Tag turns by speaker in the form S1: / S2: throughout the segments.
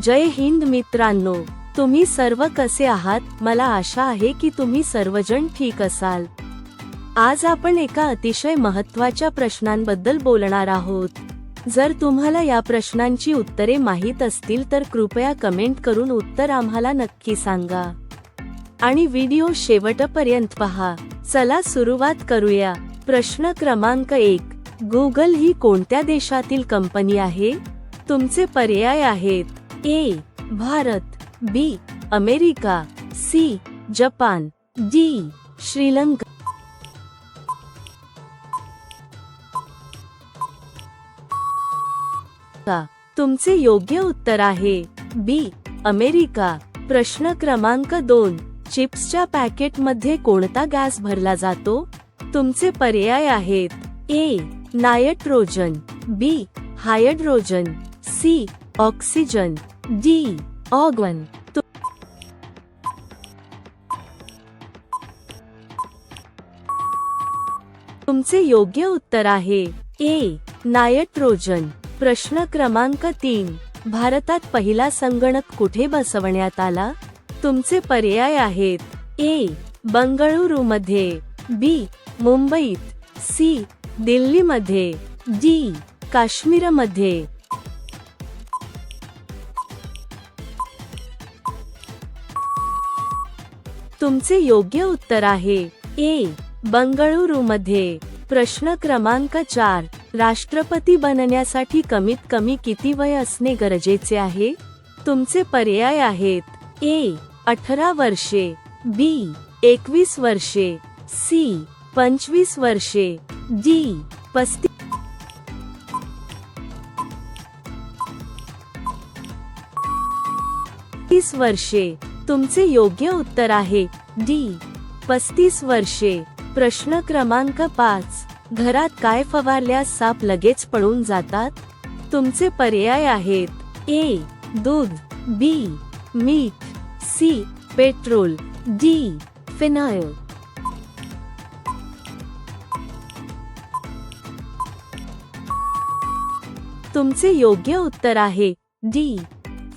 S1: जय हिंद मित्रांनो, तुम्ही सर्व कसे आहात? मला आशा आहे की तुम्ही सर्वजण ठीक असाल। आज आपण एका अतिशय महत्त्वाच्या प्रश्नांबद्दल बोलणार आहोत। जर तुम्हाला या प्रश्नांची उत्तरे माहित असतील तर कृपया कमेंट करून उत्तर आम्हाला नक्की सांगा आणि व्हिडिओ शेवटपर्यंत पहा। चला सुरुवात करूया। प्रश्न क्रमांक 1, गूगल ही कोणत्या देशातील कंपनी आहे? तुमचे पर्याय आहेत: A Bharat, B America, C Japan, D Sri Lanka. तुमचे योग्य उत्तर आहे बी अमेरिका। प्रश्न क्रमांक 2, चिप्सच्या पॅकेटमध्ये कोणता गॅस भरला जातो? तुमचे पर्याय आहेत: A nitrogen, B hydrogen, C oxygen, D argon. तुमचे योग्य उत्तर आहे ए नायट्रोजन। प्रश्न क्रमांक 3, भारतात पहिला संगणक कुठे बसवण्यात आला? तुमचे पर्याय आहेत: ए बंगळुरूमध्ये, बी मुंबईत, सी दिल्लीमध्ये, डी काश्मीरमध्ये। तुमचे योग्य उत्तर आहे ए बंगळुरूमध्ये। प्रश्न क्रमांक 4, राष्ट्रपती बनण्यासाठी कमीत कमी किती वय असणे गरजेचे आहे? तुमचे पर्याय आहेत: ए 18 वर्षे, बी 21 वर्षे, सी 25 वर्षे, डी 35 वर्षे। तुमचे योग्य उत्तर आहे डी 35 वर्षे। प्रश्न क्रमांक 5, घरात काय फवारल्यास साप लगेच पळून जातात? तुमचे पर्याय आहेत: ए दूध, बी मीठ, सी पेट्रोल, डी फिनाइल। तुमचे योग्य उत्तर आहे डी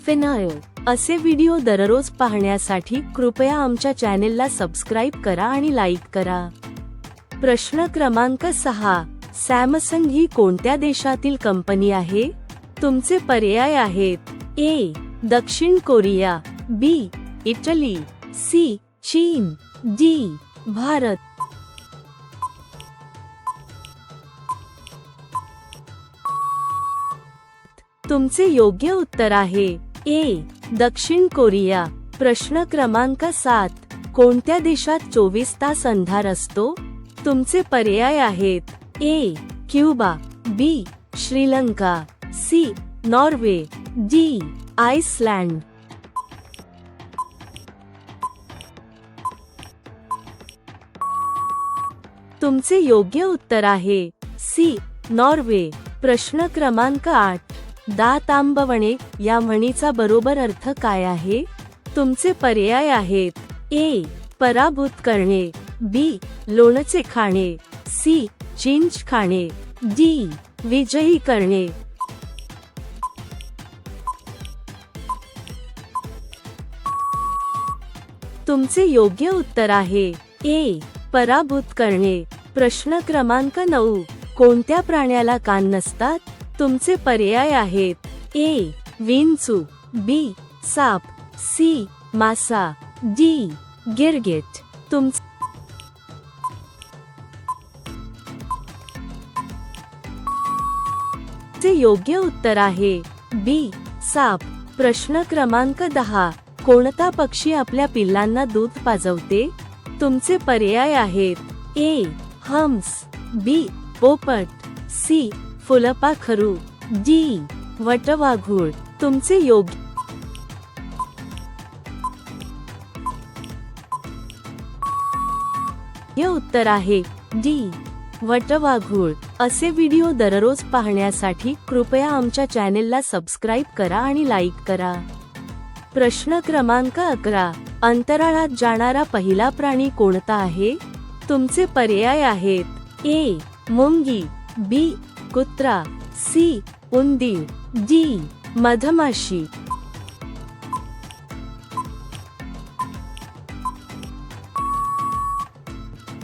S1: फिनाइल। असे व्हिडिओ दररोज पाहण्यासाठी कृपया आमच्या चॅनेलला सबस्क्राइब करा आणि लाईक करा। प्रश्न क्रमांक 6, सॅमसंग ही कोणत्या देशातील कंपनी आहे? तुमचे पर्याय आहेत: ए दक्षिण कोरिया, बी इटली, सी चीन, डी भारत। तुमचे योग्य उत्तर आहे ए दक्षिण कोरिया। प्रश्न क्रमांक 7, कोणत्या देशात 24 तास अंधार असतो? तुमचे पर्याय आहेत: A Cuba, B Sri Lanka, C Norway, D Iceland. तुमचे योग्य उत्तर आहे सी नॉर्वे। प्रश्न क्रमांक 8, दात आंबवणे या म्हणीचा बरोबर अर्थ काय आहे? तुमचे पर्याय आहेत: ए पराभूत करणे, बी लोणचे खाणे, सी चिंच खाणे, डी विजयी करणे। तुमचे योग्य उत्तर आहे ए पराभूत करणे। प्रश्न क्रमांक 9, कोणत्या प्राण्याला कान नसतात? तुमचे पर्याय आहेत: ए विंचू, बी साप, सी मासा, डी गिरगिट। तुमचे योग्य उत्तर आहे बी साप। प्रश्न क्रमांक 10, कोणता पक्षी आपल्या पिल्लांना दूध पाजवते? तुमचे पर्याय आहेत: ए हंस, बी पोपट, सी फुलपाखरू, डी वटवाघूळ। तुमचे योग्य उत्तर आहे डी वटवाघूळ। असे व्हिडिओ दररोज पाहण्यासाठी कृपया आमच्या चॅनेलला सबस्क्राइब करा आणि लाईक करा। प्रश्न क्रमांक 11, अंतराळात जाणारा पहिला प्राणी कोणता आहे? तुमचे पर्याय आहेत: ए मुंगी, बी कुत्रा, सी उंदीर, डी मधमाशी।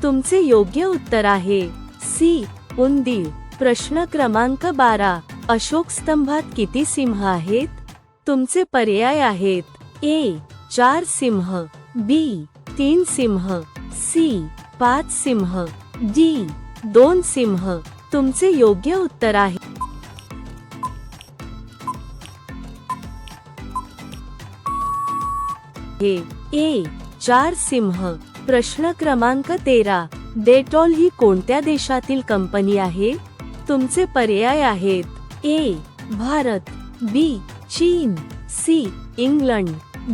S1: तुमचे योग्य उत्तर आहे सी उंदीर. प्रश्न क्रमांक 12. अशोक स्तंभात किती सिंह आहेत? तुमचे पर्याय आहेत ए 4 सिंह, बी 3 सिंह, सी 5 सिंह, डी 2 सिंह. तुमचे योग्य उत्तर आहे ए 4 सिंह. प्रश्न क्रमांक 13. डेटॉल ही कोणत्या देशातील कंपनी आहे? तुमचे पर्याय आहेत ए भारत, बी चीन, सी इंग्लंड,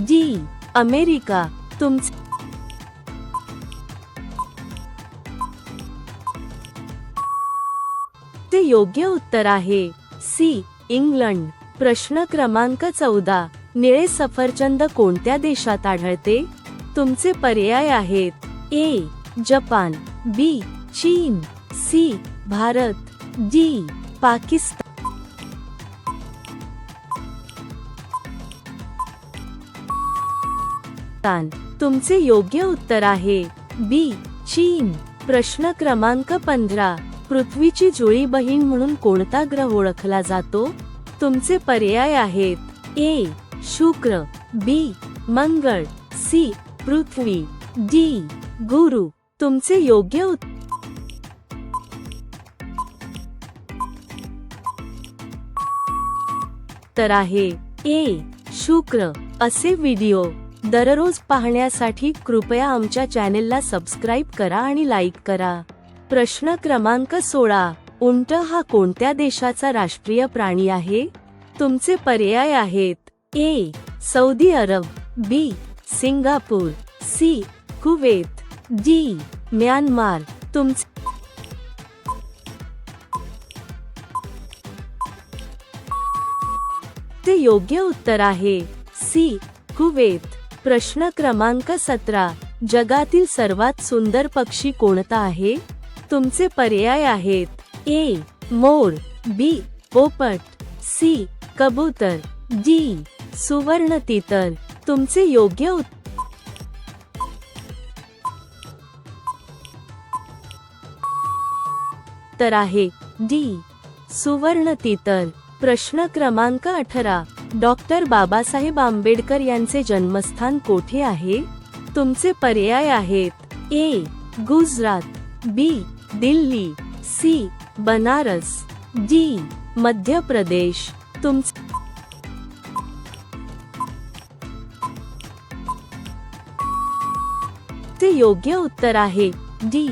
S1: डी अमेरिका. तुमचे योग्य उत्तर आहे सी इंग्लंड. प्रश्न क्रमांक 14. निळे सफरचंद कोणत्या देशात आढळते? तुमचे पर्याय आहेत ए जपान, बी चीन, सी भारत, डी पाकिस्तान. तुमचे योग्य उत्तर आहे बी चीन. प्रश्न क्रमांक 15. पृथ्वीची जुळी बहीण म्हणून कोणता ग्रह ओळखला जातो? तुमचे पर्याय आहेत ए शुक्र, बी मंगळ, सी पृथ्वी, डी गुरु. तुमचे योग्य उत्तर आहे ए शुक्र. असे व्हिडिओ दररोज पाहण्यासाठी कृपया आमच्या चॅनेलला सबस्क्राईब करा आणि लाईक करा. प्रश्न क्रमांक 16. उंट हा कोणत्या देशाचा राष्ट्रीय प्राणी आहे? तुमचे पर्याय आहेत A Saudi Arab, B Singapore, C Kuwait, D Myanmar. तुमचे योग्य उत्तर आहे सी कुवेत. प्रश्न क्रमांक 17. जगातील सर्वात सुंदर पक्षी कोणता आहे? तुमचे पर्याय आहेत ए मोर, बी पोपट, सी कबूतर, डी सुवर्ण तितर. तुमचे योग्य उत्तर आहे डी सुवर्ण तितर. प्रश्न क्रमांक 18. डॉक्टर बाबासाहेब आंबेडकर यांचे जन्मस्थान कोठे आहे? तुमचे पर्याय आहेत ए गुजरात, बी दिल्ली, सी बनारस, डी मध्य प्रदेश. तुमचे योग्य उत्तर आहे डी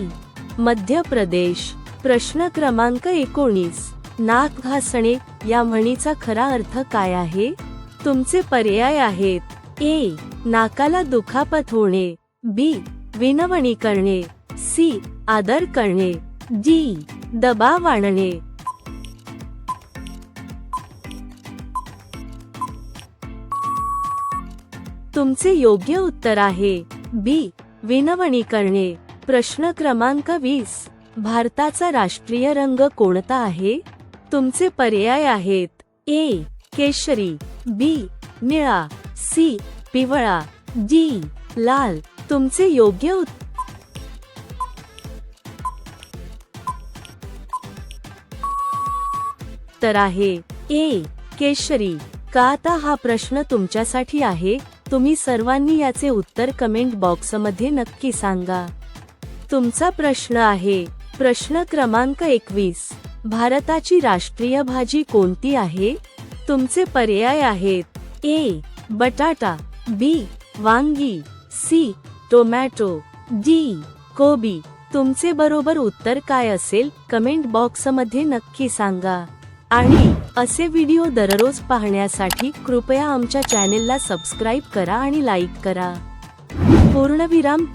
S1: मध्य प्रदेश. प्रश्न क्रमांक 19. नाक घासणे या म्हणीचा खरा अर्थ काय आहे? तुमचे पर्याय आहेत ए नाकाला दुखापत होणे, बी विनवणी करणे, सी आदर करणे, डी दबाव आणणे. तुमचे योग्य उत्तर आहे बी विनवणी करणे. प्रश्न क्रमांक 20. भारताचा राष्ट्रीय रंग कोणता आहे? तुमचे पर्याय आहेत ए केशरी, बी निळा, सी पिवळा, डी लाल. तुमचे योग्य उत्तर आहे ए केशरी. का आता हा प्रश्न तुमच्यासाठी आहे. तुम्ही सर्वांनी याचे उत्तर कमेंट बॉक्समध्ये नक्की सांगा. तुमचा प्रश्न आहे प्रश्न क्रमांक 21. भारताची राष्ट्रीय भाजी कोणती आहे? तुमचे पर्याय आहेत ए बटाटा, बी वांगी, सी टोमॅटो, डी कोबी. तुमचे बरोबर उत्तर काय असेल कमेंट बॉक्समध्ये नक्की सांगा. आणि असे व्हिडिओ दररोज पाहण्यासाठी कृपया आमच्या चॅनेलला सबस्क्राईब करा आणि लाईक करा. पूर्णविराम.